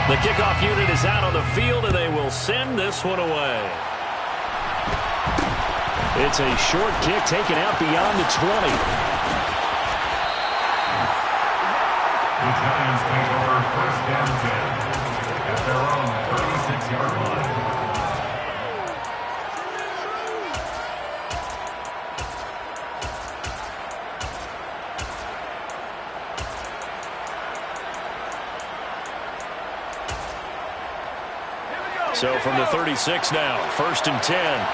The kickoff unit is out on the field, and they will send this one away. It's a short kick taken out beyond the 20. The Giants take over first down 10 at their own 36-yard line. So from the 36 now, 1st and 10.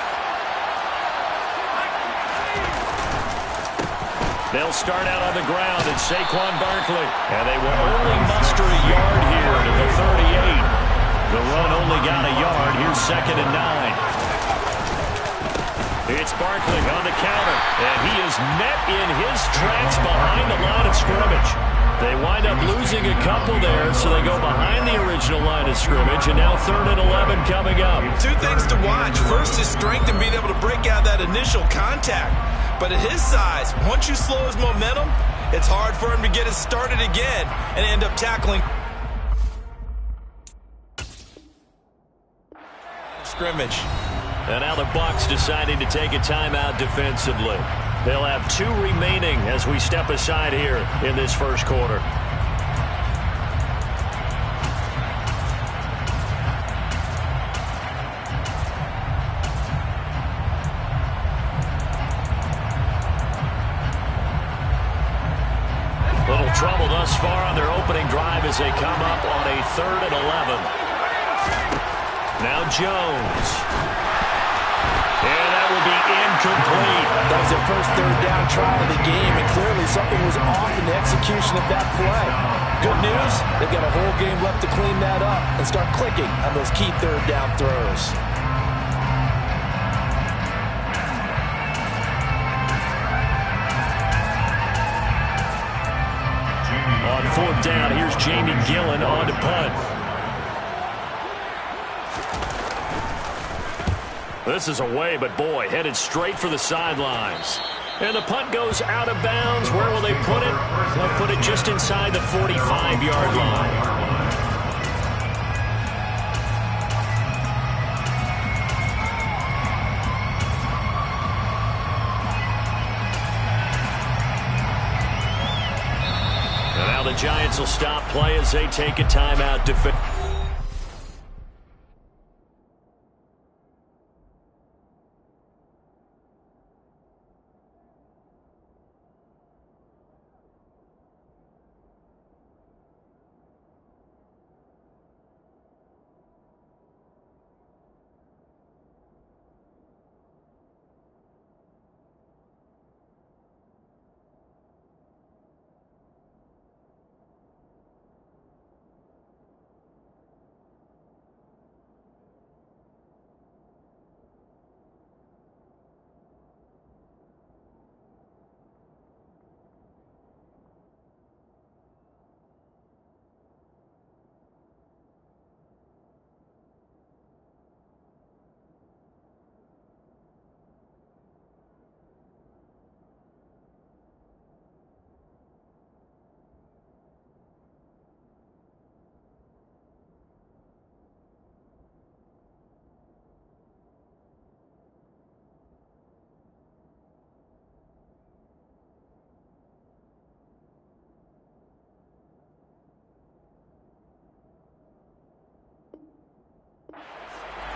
They'll start out on the ground at Saquon Barkley. And they will only muster a yard here to the 38. The run only got a yard. Here's 2nd and 9. It's Barkley on the counter. And he is met in his tracks behind the line of scrimmage. They wind up losing a couple there, so they go behind the original line of scrimmage, and now 3rd and 11 coming up. Two things to watch. First, his strength and being able to break out that initial contact. But at his size, once you slow his momentum, it's hard for him to get it started again and end up tackling scrimmage. And now the Bucs deciding to take a timeout defensively. They'll have 2 remaining as we step aside here in this first quarter. Little trouble thus far on their opening drive as they come up on a 3rd and 11. Now Jones. And that will be incomplete. That was their first 3rd down try of the game, and clearly something was off in the execution of that play. Good news, they've got a whole game left to clean that up and start clicking on those key 3rd down throws. On 4th down, here's Jamie Gillen on to punt. This is away, but boy, headed straight for the sidelines. And the punt goes out of bounds. Where will they put it? They'll put it just inside the 45-yard line. And now the Giants will stop play as they take a timeout defense.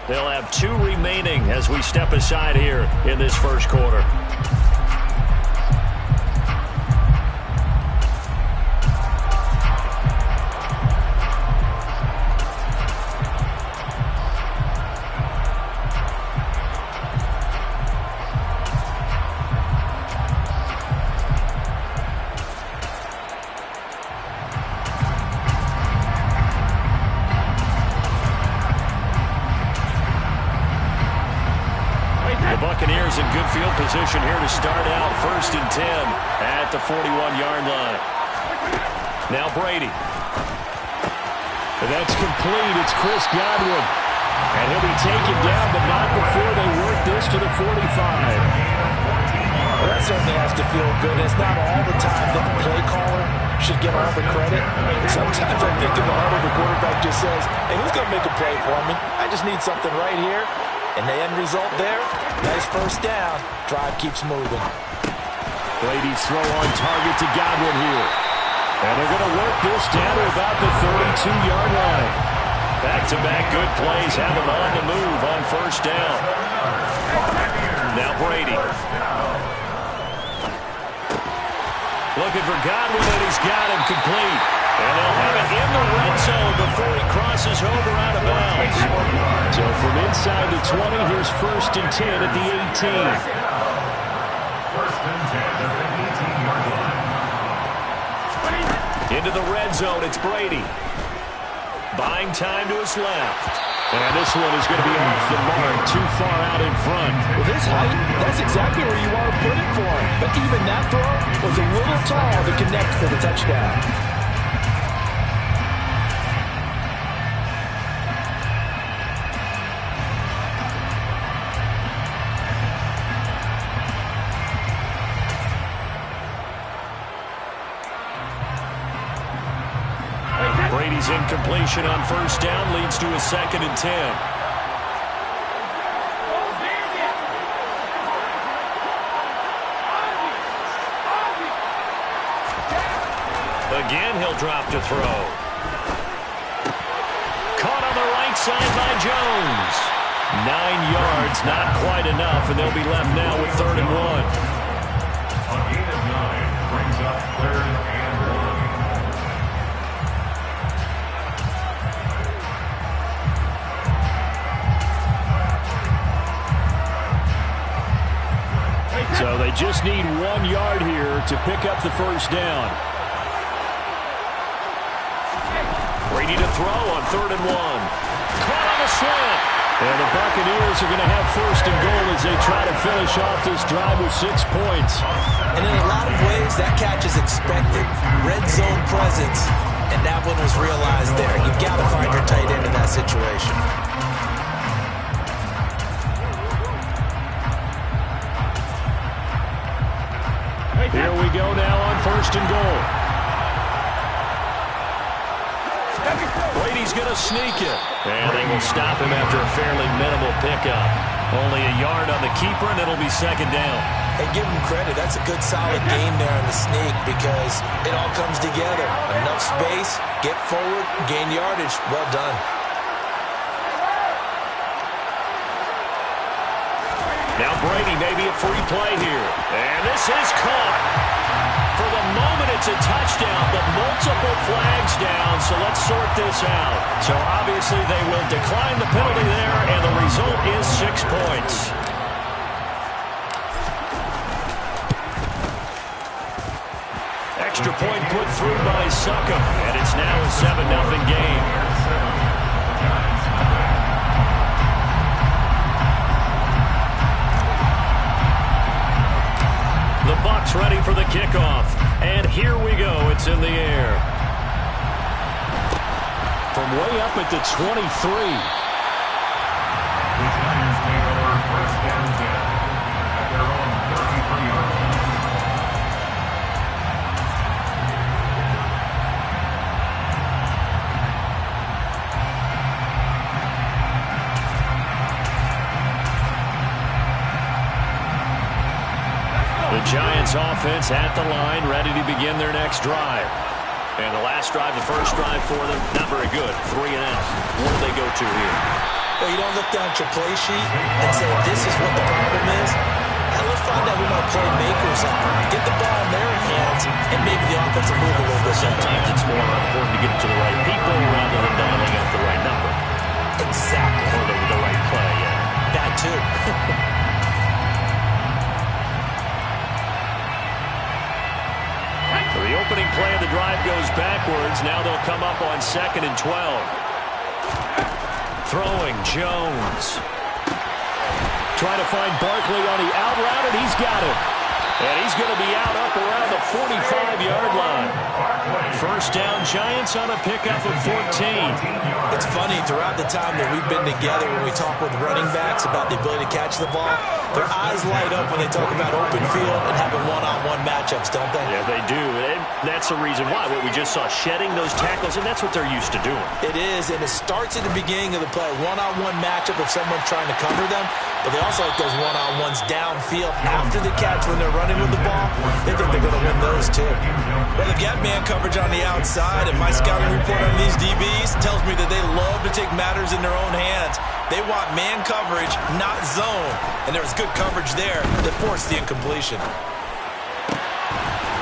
They'll have 2 remaining as we step aside here in this first quarter. Buccaneers in good field position here to start out 1st and 10 at the 41-yard line. Now Brady. And that's complete. It's Chris Godwin. And he'll be taken down, but not before they work this to the 45. Well, that certainly has to feel good. It's not all the time that the play caller should get all the credit. Sometimes I think in the huddle, the quarterback just says, hey, who's going to make a play for me? I just need something right here. And the end result there, nice first down. Drive keeps moving. Brady's throw on target to Godwin here. And they're going to work this down to about the 32-yard line. Back-to-back good plays have him on the move on first down. Now Brady. Looking for Godwin, and he's got him complete. And they'll have it in the red zone before he crosses over out of bounds. So from inside the 20, here's 1st and 10 at the 18. 1st and 10 at the 18-yard line. Into the red zone, it's Brady. Buying time to his left. And this one is going to be off the mark, too far out in front. With his height, that's exactly where you want to put it for him. But even that throw was a little tall to connect for the touchdown. Brady's incompletion on first down leads to a 2nd and 10. Again, he'll drop to throw. Caught on the right side by Jones. 9 yards, not quite enough, and they'll be left now with 3rd and 1. A gain of 9 brings up 3rd and 1. So they just need 1 yard here to pick up the first down. Brady to throw on 3rd and 1. Caught on the slant. And the Buccaneers are going to have 1st and goal as they try to finish off this drive with 6 points. And in a lot of ways, that catch is expected. Red zone presence. And that one was realized there. You've got to find your tight end in that situation. Here we go now on 1st and goal. Brady's going to sneak it. And they will stop him after a fairly minimal pickup. Only a yard on the keeper, and it'll be 2nd down. Hey, give him credit. That's a good, solid game there on the sneak because it all comes together. Enough space, get forward, gain yardage. Well done. Now Brady, maybe a free play here. And this is caught. For the moment, it's a touchdown, but multiple flags down, so let's sort this out. So obviously they will decline the penalty there, and the result is 6 points. Extra point put through by Succop, and it's now a 7-0 game. The Bucs ready for the kickoff. And here we go. It's in the air. From way up at the 23. The Giants take over 1st and 10 at their own 33-yard line. The Giants offense at the line, ready to begin their next drive. And the last drive, the first drive for them, not very good. 3 and out. What do they go to here? Well, you don't look down at your play sheet and say, this is what the problem is. Now let's find out who my playmakers are. Get the ball in their hands, and maybe the offense will move a little bit. Sometimes it's more important to get it to the right people rather than dialing up the right number. Exactly. Or the right play, yeah. That too. The opening play of the drive goes backwards. Now they'll come up on 2nd and 12. Throwing Jones. Trying to find Barkley on the out route, and he's got it. And he's going to be out up around the 45-yard line. First down, Giants on a pickup of 14. It's funny, throughout the time that we've been together when we talk with running backs about the ability to catch the ball, Their eyes light up when they talk about open field and having one-on-one matchups, don't they? Yeah, they do. And that's the reason why. What we just saw, shedding those tackles, and that's what they're used to doing. It is, and it starts at the beginning of the play. One-on-one matchup if someone's trying to cover them, but they also like those one-on-ones downfield after the catch when they're running with the ball. They think they're going to win those too. Well, they've got man coverage on the outside, and my scouting report on these DBs tells me that they love to take matters in their own hands. They want man coverage, not zone. And there was good coverage there that forced the incompletion.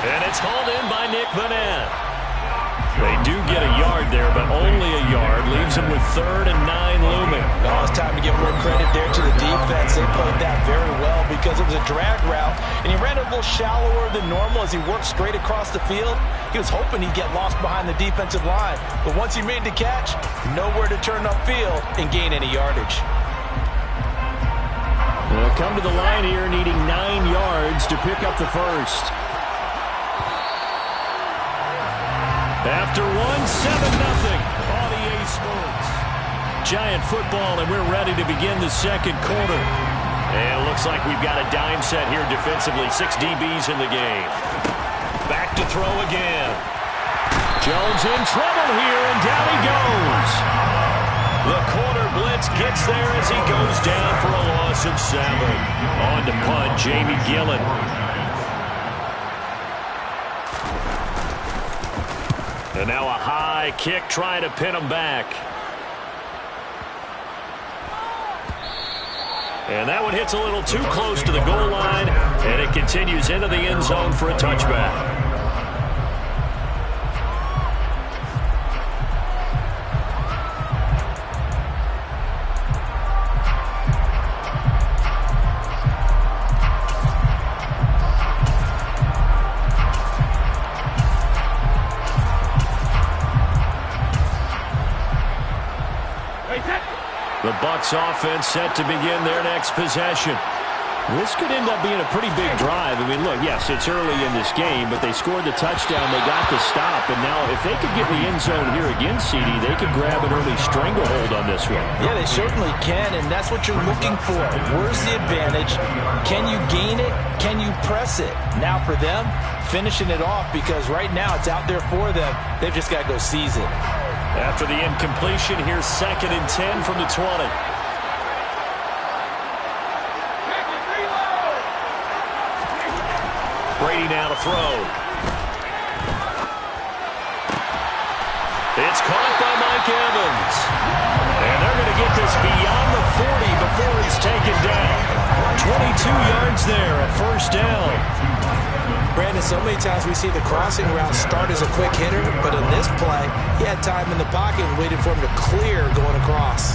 And it's hauled in by Nick Vanette. They do get a yard there, but only a yard. Leaves them with 3rd and 9 looming. Now it's time to give more credit there to the defense. They played that very well because it was a drag route, and he ran it a little shallower than normal as he worked straight across the field. He was hoping he'd get lost behind the defensive line, but once he made the catch, nowhere to turn upfield and gain any yardage. They'll come to the line here needing 9 yards to pick up the first. After 1, 7-0 on EA Sports. Giant football, and we're ready to begin the second quarter. And it looks like we've got a dime set here defensively. 6 DBs in the game. Back to throw again. Jones in trouble here, and down he goes. The corner blitz gets there as he goes down for a loss of 7. On to punt, Jamie Gillen. And now a high kick trying to pin him back. And that one hits a little too close to the goal line, and it continues into the end zone for a touchback. The Bucs offense set to begin their next possession. This could end up being a pretty big drive. I mean, look, yes, it's early in this game, but they scored the touchdown. They got the stop, and now if they could get in the end zone here again, CD, they could grab an early stranglehold on this one. Yeah, they certainly can, and that's what you're looking for. Where's the advantage? Can you gain it? Can you press it? Now for them, finishing it off, because right now it's out there for them. They've just got to go seize it. After the incompletion, here's 2nd and 10 from the 20. Brady now to throw. It's caught by Mike Evans. And they're going to get this beyond the 40 before it's taken down. 22 yards there, a first down. Brandon, so many times we see the crossing route start as a quick hitter, but in this play, he had time in the pocket and waited for him to clear going across.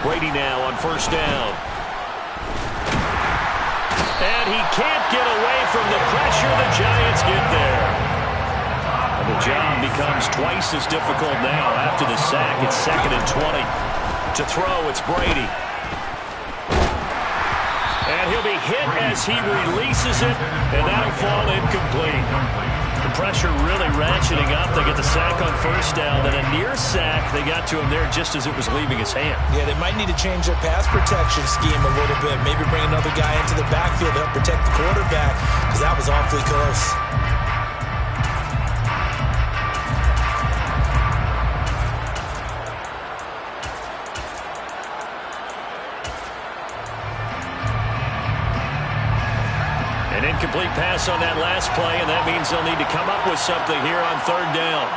Brady now on first down. And he can't get away from the pressure. The Giants get there. And the job becomes twice as difficult now after the sack. It's 2nd and 20. To throw, it's Brady. And he'll be hit as he releases it, and that'll fall incomplete. The pressure really ratcheting up. They get the sack on first down, then a near sack. They got to him there just as it was leaving his hand. Yeah, they might need to change their pass protection scheme a little bit. Maybe bring another guy into the backfield to help protect the quarterback, because that was awfully close. Incomplete pass on that last play, and that means they'll need to come up with something here on 3rd down.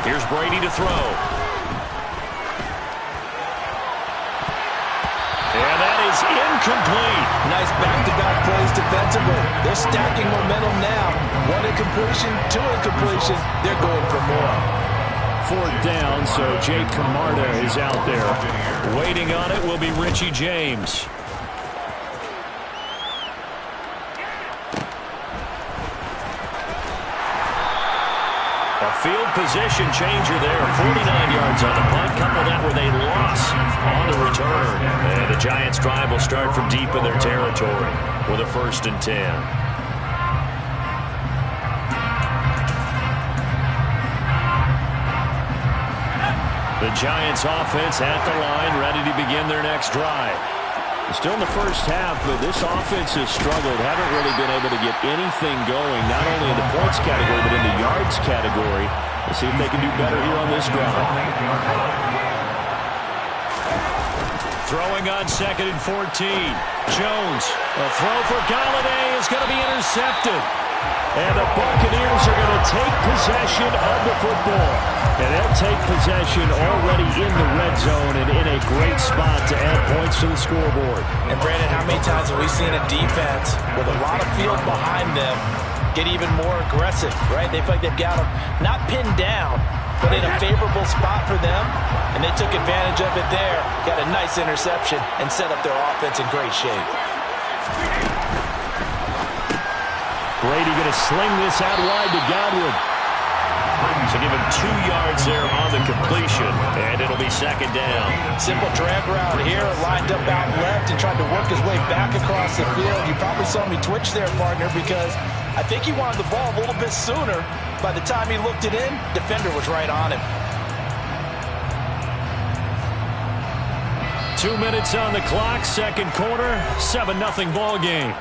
Here's Brady to throw. And that is incomplete. Nice back-to-back plays defensively. They're stacking momentum now. 1 incompletion, 2 incompletion. They're going for more. 4th down, so Jake Camarda is out there. Waiting on it will be Richie James. A field position changer there. 49 yards on the punt. Couple that with a loss on the return. And the Giants' drive will start from deep in their territory with a 1st and 10. The Giants offense at the line, ready to begin their next drive. Still in the first half, but this offense has struggled. Haven't really been able to get anything going, not only in the points category, but in the yards category. We'll see if they can do better here on this drive. Throwing on 2nd and 14. Jones, a throw for Galladay is going to be intercepted. And the Buccaneers are going to take possession of the football. And they'll take possession already in the red zone and in a great spot to add points to the scoreboard. And Brandon, how many times have we seen a defense with a lot of field behind them get even more aggressive, right? They feel like they've got them not pinned down, but in a favorable spot for them. And they took advantage of it there, got a nice interception, and set up their offense in great shape. Brady going to sling this out wide to Godwin. So give him 2 yards there on the completion, and it'll be 2nd down. Simple drag route here, lined up out left and tried to work his way back across the field. You probably saw me twitch there, partner, because I think he wanted the ball a little bit sooner. By the time he looked it in, defender was right on him. 2 minutes on the clock, 2nd quarter, 7-0 ball game.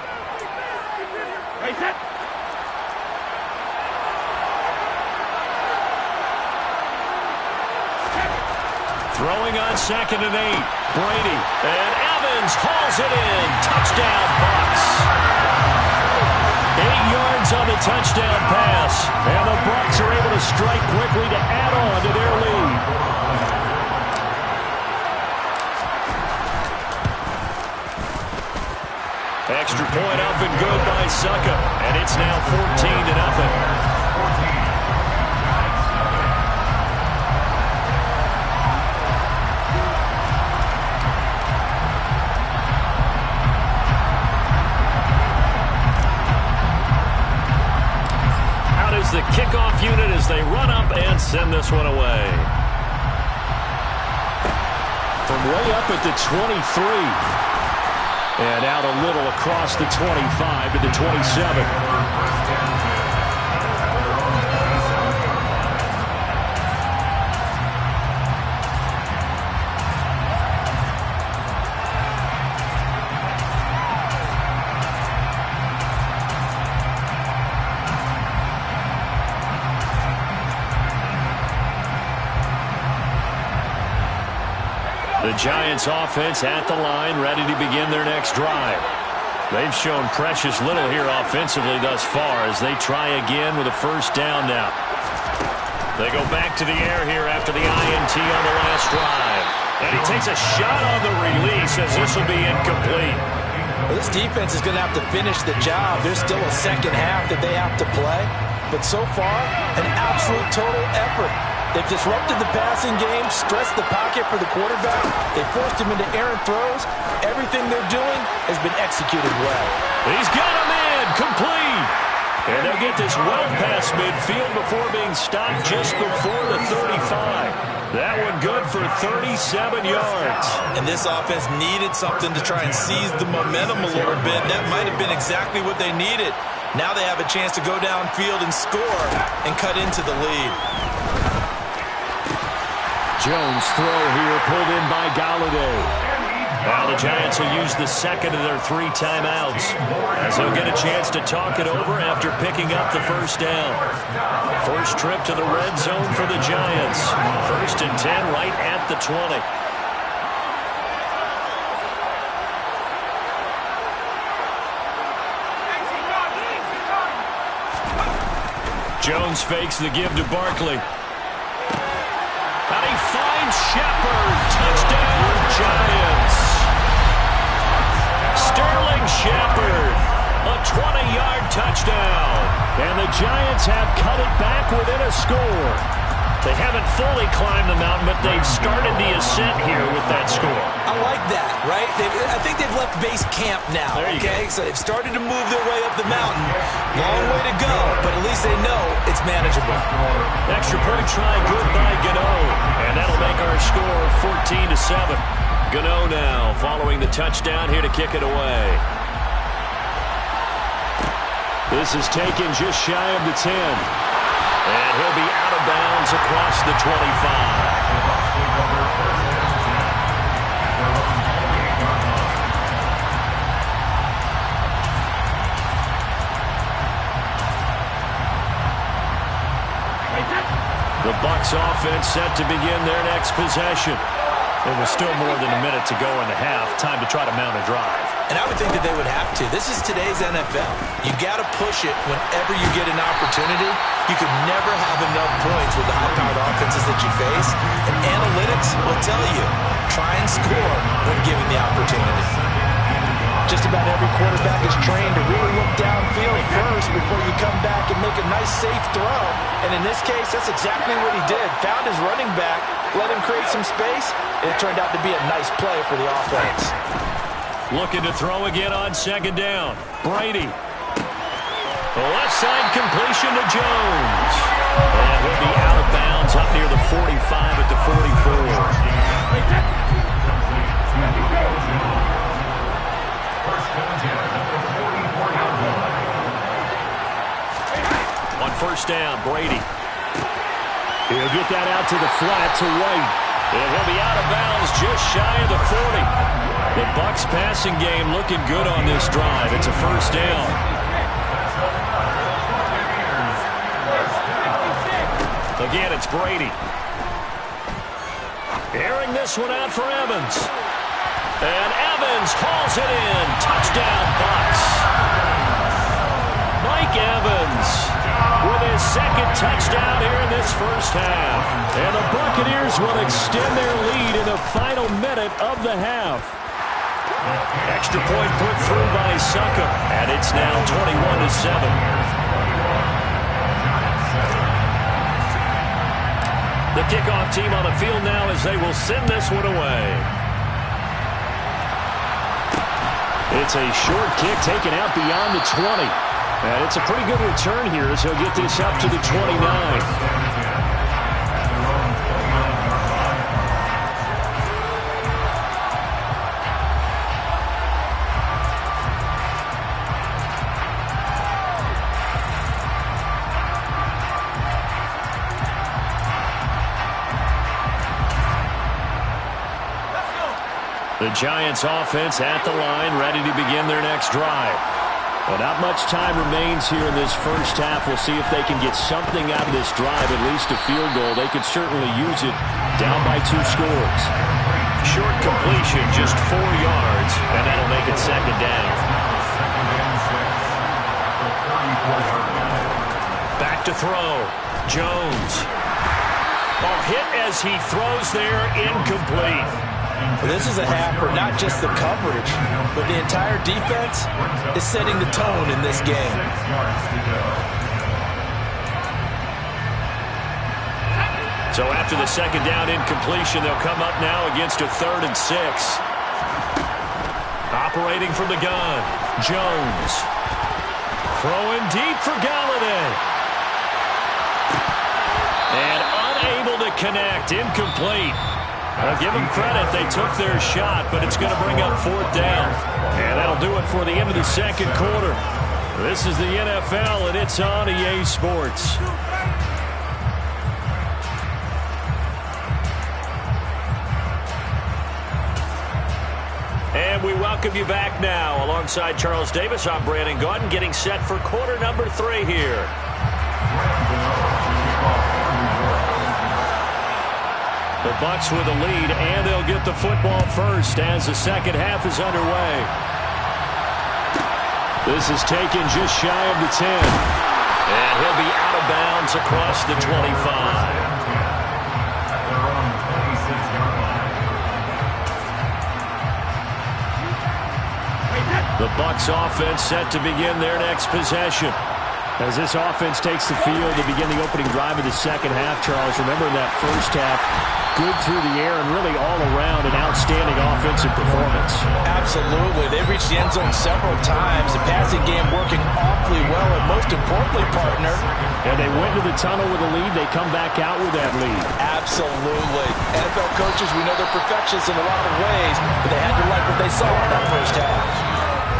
Throwing on 2nd and 8. Brady. And Evans hauls it in. Touchdown, Bucs. 8 yards on the touchdown pass. And the Bucs are able to strike quickly to add on to their lead. Extra point up and good by Succa. And it's now 14-0. The kickoff unit as they run up and send this one away. From way up at the 23. And out a little across the 25 to the 27. The Giants offense at the line, ready to begin their next drive. They've shown precious little here offensively thus far as they try again with a 1st down now. They go back to the air here after the INT on the last drive. And he takes a shot on the release as this will be incomplete. Well, this defense is going to have to finish the job. There's still a 2nd half that they have to play. But so far, an absolute total effort. They've disrupted the passing game, stressed the pocket for the quarterback. They forced him into errant throws. Everything they're doing has been executed well. He's got him in, complete. And they'll get this well past midfield before being stopped just before the 35. That one good for 37 yards. And this offense needed something to try and seize the momentum a little bit. That might have been exactly what they needed. Now they have a chance to go downfield and score and cut into the lead. Jones throw here pulled in by Galladay. Now the Giants will use the 2nd of their 3 timeouts as they'll get a chance to talk it over after picking up the 1st down. First trip to the red zone for the Giants. 1st and 10 right at the 20. Jones fakes the give to Barkley. And he finds Shepard. Touchdown, Giants. Sterling Shepard. A 20-yard touchdown. And the Giants have cut it back within a score. They haven't fully climbed the mountain, but they've started the ascent here with that score. I like that, right? I think they've left base camp now, okay? So they've started to move their way up the mountain. Long way to go, but at least they know it's manageable. Extra point try good by Gano, and that'll make our score 14-7. Gano now following the touchdown here to kick it away. This is taken just shy of the 10. And he'll be out of bounds across the 25. The Bucs offense set to begin their next possession. There was still more than a minute to go in the half. Time to try to mount a drive. And I would think that they would have to. This is today's NFL. You got to push it whenever you get an opportunity. You could never have enough points with the high-powered offenses that you face. And analytics will tell you, try and score when given the opportunity. Just about every quarterback is trained to really look downfield first before you come back and make a nice, safe throw. And in this case, that's exactly what he did. Found his running back, let him create some space, and it turned out to be a nice play for the offense. Looking to throw again on second down. Brady. The left side completion to Jones. And he'll be out of bounds up near the 45 at the 44. On first down, Brady. He'll get that out to the flat to White. And he'll be out of bounds just shy of the 40. The Bucs passing game looking good on this drive. It's a first down. Again, it's Brady. Airing this one out for Evans. And Evans hauls it in. Touchdown, Bucs. Mike Evans with his second touchdown here in this first half. And the Buccaneers will extend their lead in the final minute of the half. Extra point put through by Succa, and it's now 21-7. The kickoff team on the field now as they will send this one away. It's a short kick taken out beyond the 20. And it's a pretty good return here as he'll get this up to the 29. The Giants offense at the line, ready to begin their next drive. Well, not much time remains here in this first half. We'll see if they can get something out of this drive, at least a field goal. They could certainly use it down by 2 scores. Short completion, just 4 yards, and that'll make it second down. Back to throw. Jones. Oh, hit as he throws there, incomplete. This is a half where not just the coverage, but the entire defense is setting the tone in this game. So after the second down incompletion, they'll come up now against a 3rd and 6. Operating from the gun, Jones. Throwing deep for Galladay. And unable to connect, incomplete. I'll give them credit. They took their shot, but it's going to bring up 4th down. And that'll do it for the end of the second quarter. This is the NFL, and it's on EA Sports. And we welcome you back now. Alongside Charles Davis, I'm Brandon Gaudin, getting set for quarter number 3 here. The Bucs with a lead, and they'll get the football first as the second half is underway. This is taken just shy of the 10. And he'll be out of bounds across the 25. The Bucs offense set to begin their next possession. As this offense takes the field to begin the opening drive of the second half, Charles, remember in that first half, good through the air and really all around an outstanding offensive performance. Absolutely. They reached the end zone several times. The passing game working awfully well, and most importantly, partner. And they went to the tunnel with a lead. They come back out with that lead. Absolutely. NFL coaches, we know they're perfectionists in a lot of ways, but they had to like what they saw in that first half.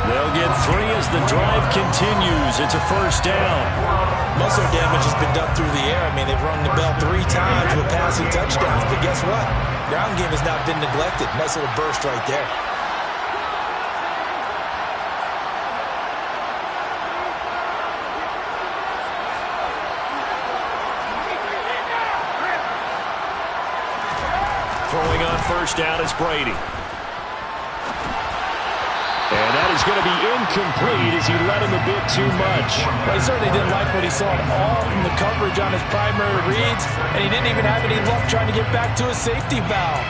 They'll get 3 as the drive continues. It's a first down. Most of their damage has been done through the air. I mean, they've rung the bell 3 times with passing touchdowns. But guess what? Ground game has not been neglected. Nice little burst right there. Throwing on first down is Brady. And that is going to be incomplete as he let him a bit too much. Well, he certainly didn't like what he saw at all from the coverage on his primary reads, and he didn't even have any luck trying to get back to his safety valve.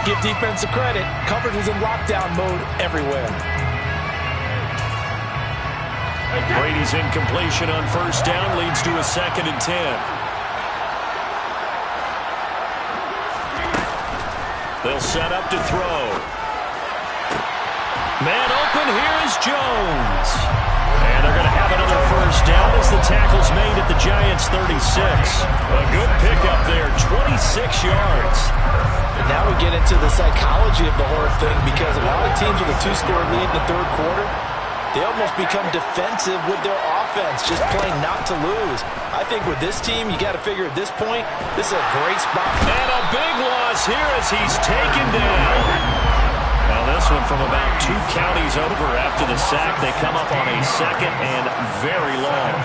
Give defensive credit. Coverage was in lockdown mode everywhere. Brady's incompletion on first down leads to a 2nd and 10. They'll set up to throw. Man open, here is Jones. And they're going to have another first down as the tackle's made at the Giants' 36. A good pickup there, 26 yards. And now we get into the psychology of the whole thing, because a lot of teams with a 2-score lead in the third quarter, they almost become defensive with their offense, just playing not to lose. I think with this team, you got to figure at this point, this is a great spot. And a big loss here as he's taken down. Now this one from about 2 counties over after the sack. They come up on a 2nd and very long.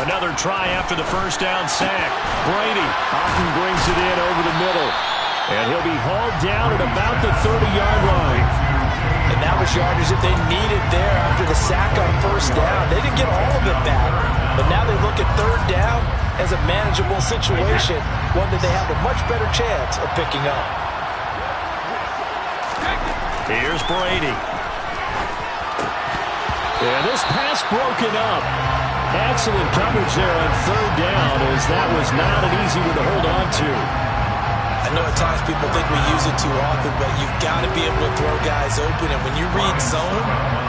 Another try after the first down sack. Brady often brings it in over the middle. And he'll be hauled down at about the 30-yard line. And that was yardage that they needed there after the sack on first down. They didn't get all of it back. But now they look at third down as a manageable situation, one that they have a much better chance of picking up. Here's Brady. And this pass broken up. Excellent coverage there on third down, as that was not an easy one to hold on to. I know at times people think we use it too often, but you've got to be able to throw guys open. And when you read zone,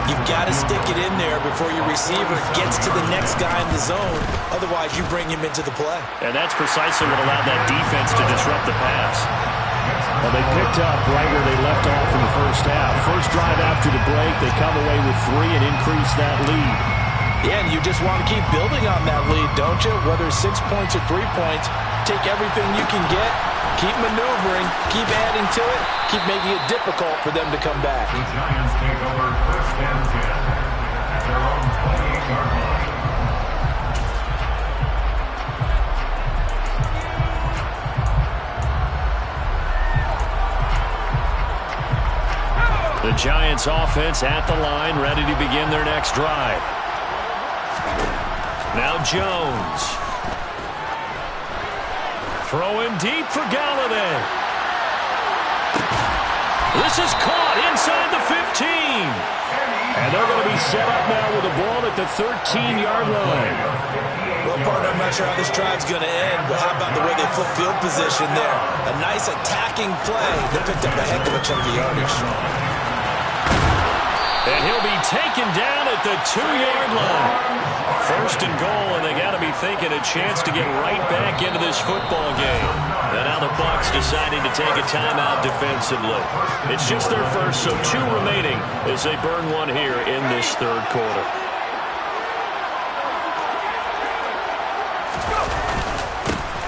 you've got to stick it in there before your receiver gets to the next guy in the zone. Otherwise, you bring him into the play. And that's precisely what allowed that defense to disrupt the pass. Well, they picked up right where they left off in the first half. First drive after the break, they come away with 3 and increase that lead. Yeah, and you just want to keep building on that lead, don't you? Whether it's 6 points or 3 points, take everything you can get, keep maneuvering, keep adding to it, keep making it difficult for them to come back. The Giants take over first and 10 at their own 28-yard line. The Giants offense at the line, ready to begin their next drive. Now Jones. Throwing deep for Galladay. This is caught inside the 15. And they're going to be set up now with the ball at the 13-yard line. Well, partner, I'm not sure how this drive's going to end, but how about the way they flip field position there? A nice attacking play that picked up a heck of a chunk of yardage. And he'll be taken down at the 2-yard line. First and goal, and they got to be thinking a chance to get right back into this football game. And now the Bucs deciding to take a timeout defensively. It's just their first, so 2 remaining as they burn one here in this third quarter.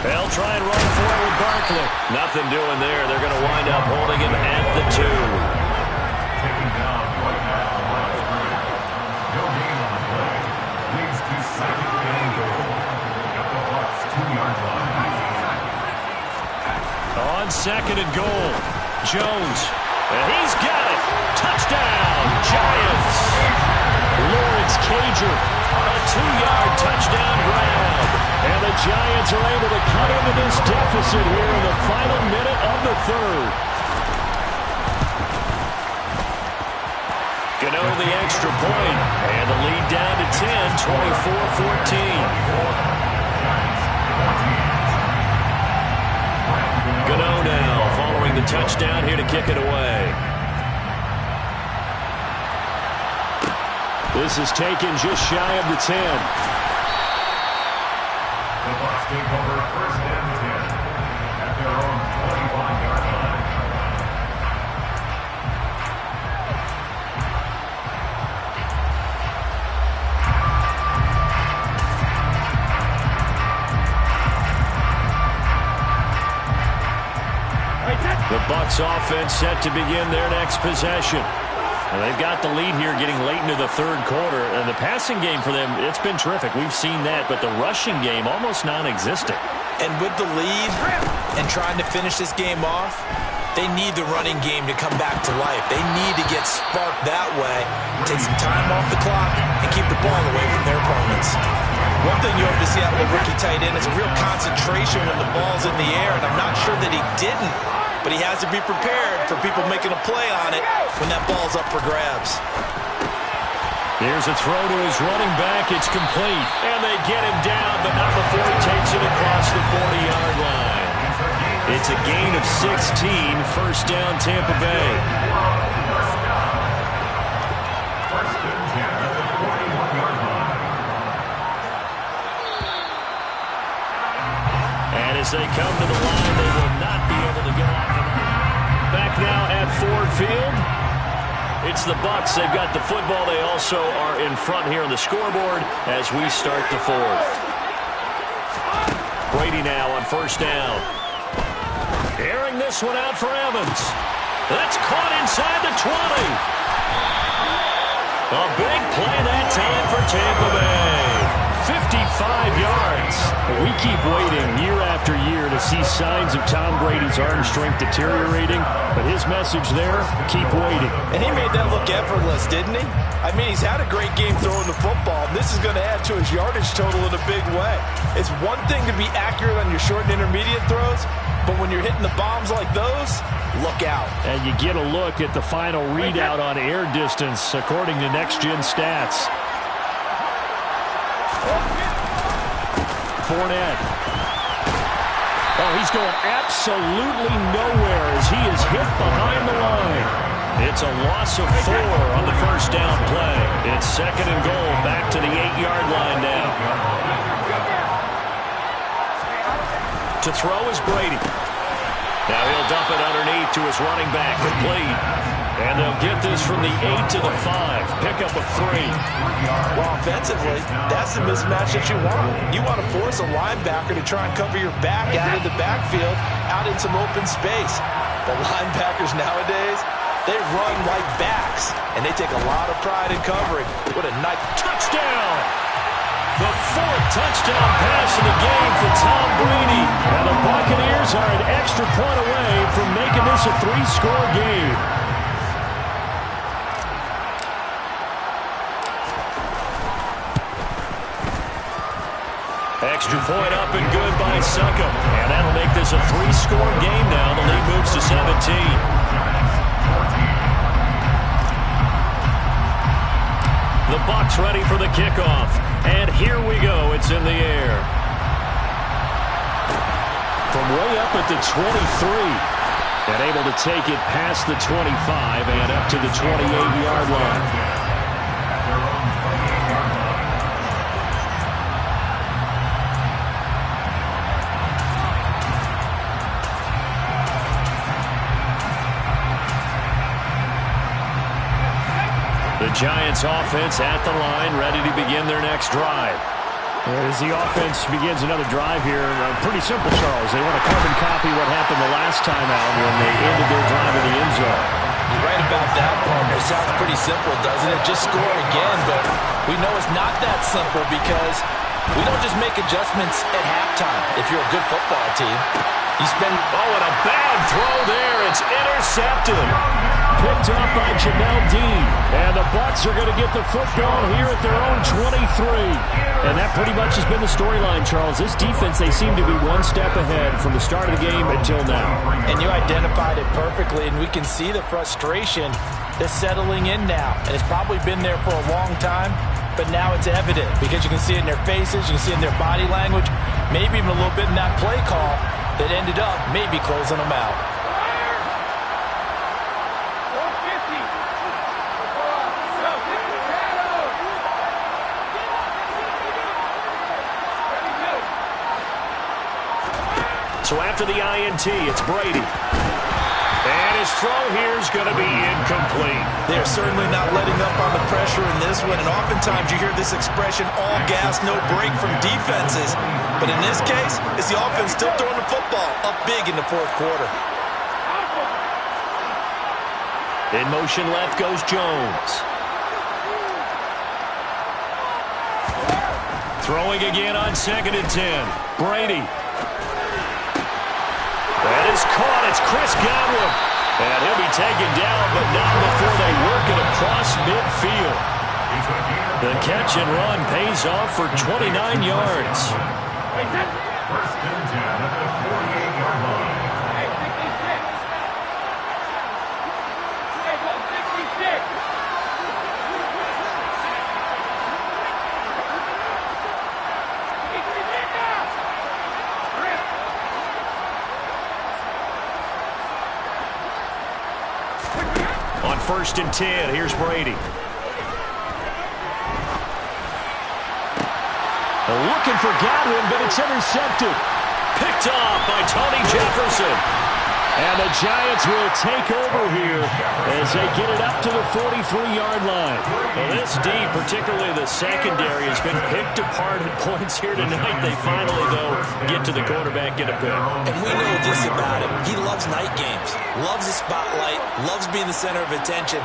They'll try and run for it with Barkley. Nothing doing there. They're going to wind up holding him at the 2. Taking down right now on the line of scrimmage. No gain on the play. Leads to second and goal at the Bucs 2-yard line. On second and goal, Jones. And he's got it. Touchdown, Giants. Lawrence Cager, a 2-yard touchdown grab. And the Giants are able to cut into this deficit here in the final minute of the third. Gano the extra point, and the lead down to 10, 24-14. Gano now following the touchdown here to kick it away. This is taken just shy of the 10. The Bucs take over first and 10 at their own 25-yard line. The Bucs offense set to begin their next possession. And they've got the lead here getting late into the third quarter. And the passing game for them, it's been terrific. We've seen that. But the rushing game, almost non-existent. And with the lead and trying to finish this game off, they need the running game to come back to life. They need to get sparked that way, take some time off the clock, and keep the ball away from their opponents. One thing you hope to see out of the rookie tight end is a real concentration when the ball's in the air, and I'm not sure that he didn't, but he has to be prepared for people making a play on it when that ball's up for grabs. Here's a throw to his running back. It's complete. And they get him down, but not before he takes it across the 40-yard line. It's a gain of 16, first down Tampa Bay. First and 10 at the 41-yard line. And as they come to the line, they will not be able to get off the line. Back now at Ford Field. It's the Bucs. They've got the football. They also are in front here on the scoreboard as we start the fourth. Brady now on first down. Airing this one out for Evans. That's caught inside the 20. A big play that time for Tampa Bay. 55 yards. We keep waiting year after year to see signs of Tom Brady's arm strength deteriorating, but his message there, keep waiting. And he made that look effortless, didn't he? I mean, he's had a great game throwing the football, and this is going to add to his yardage total in a big way. It's one thing to be accurate on your short and intermediate throws, but when you're hitting the bombs like those, look out. And you get a look at the final readout on air distance, according to Next Gen Stats. Fournette. Oh, he's going absolutely nowhere as he is hit behind the line. It's a loss of 4 on the first down play. It's second and goal, back to the 8-yard line now. To throw is Brady. Now he'll dump it underneath to his running back, complete. And they'll get this from the 8 to the 5. Pick up a 3. Well, offensively, that's the mismatch that you want. You want to force a linebacker to try and cover your back out of the backfield, out in some open space. The linebackers nowadays, they run like backs, and they take a lot of pride in covering. What a nice touchdown! The 4th touchdown pass of the game for Tom Brady. And the Buccaneers are an extra point away from making this a 3-score game. Extra point up and good by Succop. And that'll make this a 3-score game now. The lead moves to 17. The Bucs ready for the kickoff. And here we go. It's in the air. From way up at the 23. And able to take it past the 25 and up to the 28-yard line. The Giants offense at the line, ready to begin their next drive. As the offense begins another drive here, pretty simple, Charles. They want to carbon copy what happened the last time out when they ended their drive in the end zone. You're right about that, partner. It sounds pretty simple, doesn't it? Just score again, but we know it's not that simple because we don't just make adjustments at halftime if you're a good football team. You spend... Oh, and a bad throw there. It's intercepted. Picked up by Jamel Dean. And the Bucs are going to get the football here at their own 23. And that pretty much has been the storyline, Charles. This defense, they seem to be one step ahead from the start of the game until now. And you identified it perfectly, and we can see the frustration that's settling in now. And it's probably been there for a long time, but now it's evident because you can see it in their faces, you can see it in their body language, maybe even a little bit in that play call that ended up maybe closing them out. So after the INT, it's Brady. And his throw here is going to be incomplete. They're certainly not letting up on the pressure in this one, and oftentimes you hear this expression, all gas, no break from defenses. But in this case, it's the offense still throwing the football up big in the fourth quarter. In motion left goes Jones. Throwing again on 2nd and 10. Brady. That is caught. It's Chris Godwin. And he'll be taken down, but not before they work it across midfield. The catch and run pays off for 29 yards. First and 10 at the 48-yard line. On 1st and 10, here's Brady. Looking for Godwin, but it's intercepted. Picked off by Tony Jefferson. And the Giants will take over here as they get it up to the 43-yard line. Well, this D, particularly the secondary, has been picked apart at points here tonight. They finally, though, get to the quarterback, get a pick. And we know this about him. He loves night games, loves the spotlight, loves being the center of attention.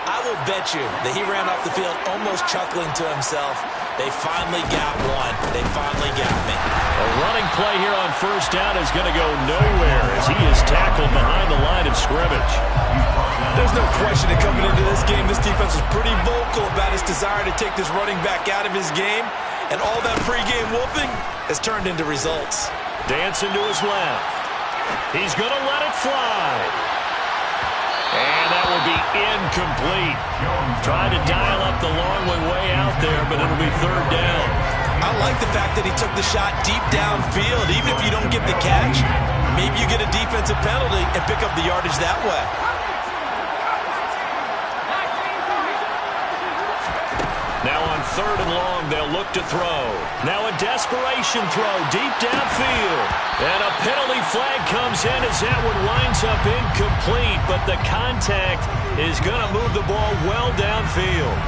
I will bet you that he ran off the field almost chuckling to himself. They finally got one. They finally got me. A running play here on 1st down is going to go nowhere as he is tackled behind the line of scrimmage. There's no question that coming into this game, this defense was pretty vocal about its desire to take this running back out of his game. And all that pregame whooping has turned into results. Dancing to his left. He's going to let it fly. And that will be incomplete. Trying to dial up the long one way out there, but it'll be 3rd down. I like the fact that he took the shot deep downfield. Even if you don't get the catch, maybe you get a defensive penalty and pick up the yardage that way. Now on 3rd and long, they'll look to throw. Now a desperation throw deep downfield. And a penalty flag comes in as that one winds up incomplete, but the contact is going to move the ball well downfield.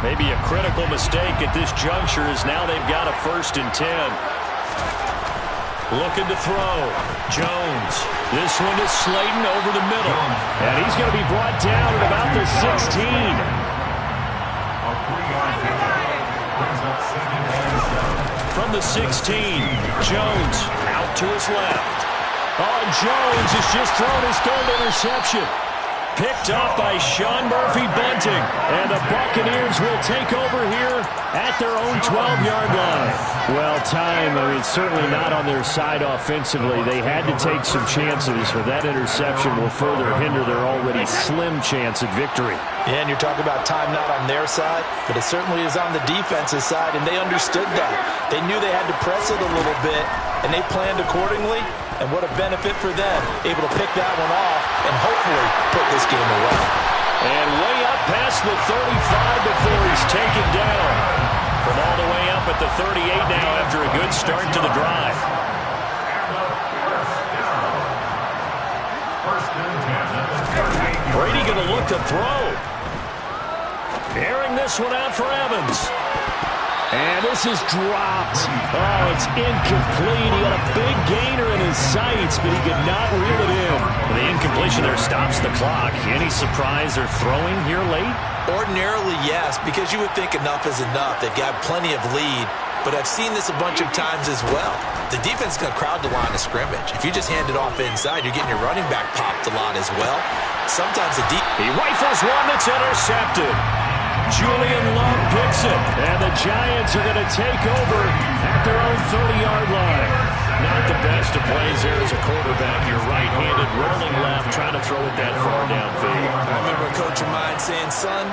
Maybe a critical mistake at this juncture as now they've got a 1st and 10. Looking to throw. Jones. This one is Slayton over the middle. And he's going to be brought down at about the 16. From the 16, Jones out to his left. Oh, Jones has just thrown his 3rd interception. Picked up by Sean Murphy-Bunting. And the Buccaneers will take over here at their own 12-yard line. Well, time, certainly not on their side offensively. They had to take some chances, but that interception will further hinder their already slim chance at victory. Yeah, and you're talking about time not on their side, but it certainly is on the defensive side, and they understood that. They knew they had to press it a little bit, and they planned accordingly, and what a benefit for them, able to pick that one off and hopefully put this game away. And way up past the 35 before he's taken down. From all the way up at the 38 now after a good start to the drive. Brady going to look to throw. Airing this one out for Evans. And this is dropped. Oh, it's incomplete. He had a big gainer in his sights, but he could not reel it in. The incompletion there stops the clock. Any surprise they're throwing here late? Ordinarily, yes, because you would think enough is enough. They've got plenty of lead, but I've seen this a bunch of times as well. The defense is going to crowd the line of scrimmage. If you just hand it off inside, you're getting your running back popped a lot as well. Sometimes the deep... He rifles one that's intercepted. Julian Love picks it, and the Giants are going to take over at their own 30-yard line. Not the best of plays there as a quarterback. You're right-handed, rolling left, trying to throw it that far downfield. I remember a coach of mine saying, son,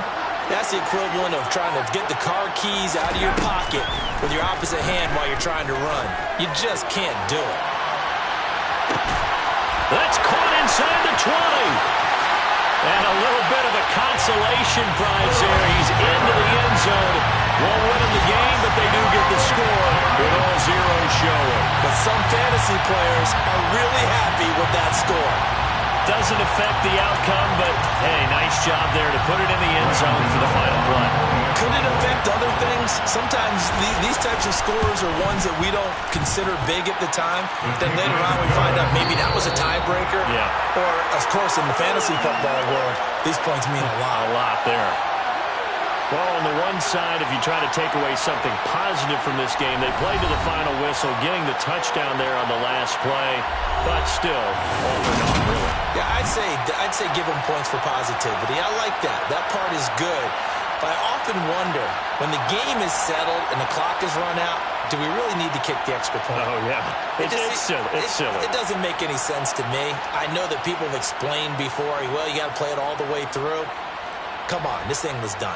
that's the equivalent of trying to get the car keys out of your pocket with your opposite hand while you're trying to run. You just can't do it. That's caught inside the 20. And a little bit of a consolation prize there. He's into the end zone. Won't win in the game, but they do get the score with all zeros showing. But some fantasy players are really happy with that score. Doesn't affect the outcome, but, hey, nice job there to put it in the end zone for the final play. Could it affect other things? Sometimes these types of scores are ones that we don't consider big at the time. Then later on we find out maybe that was a tiebreaker. Yeah. Or, of course, in the fantasy football world, these points mean a lot. A lot there. Well, on the one side, if you try to take away something positive from this game, they played to the final whistle, getting the touchdown there on the last play, but still, over not really. Yeah, I'd say give them points for positivity. I like that. That part is good. But I often wonder, when the game is settled and the clock is run out, do we really need to kick the extra point? Oh, yeah. It's silly. It's silly. It doesn't make any sense to me. I know that people have explained before, well, you got to play it all the way through. Come on, this thing was done.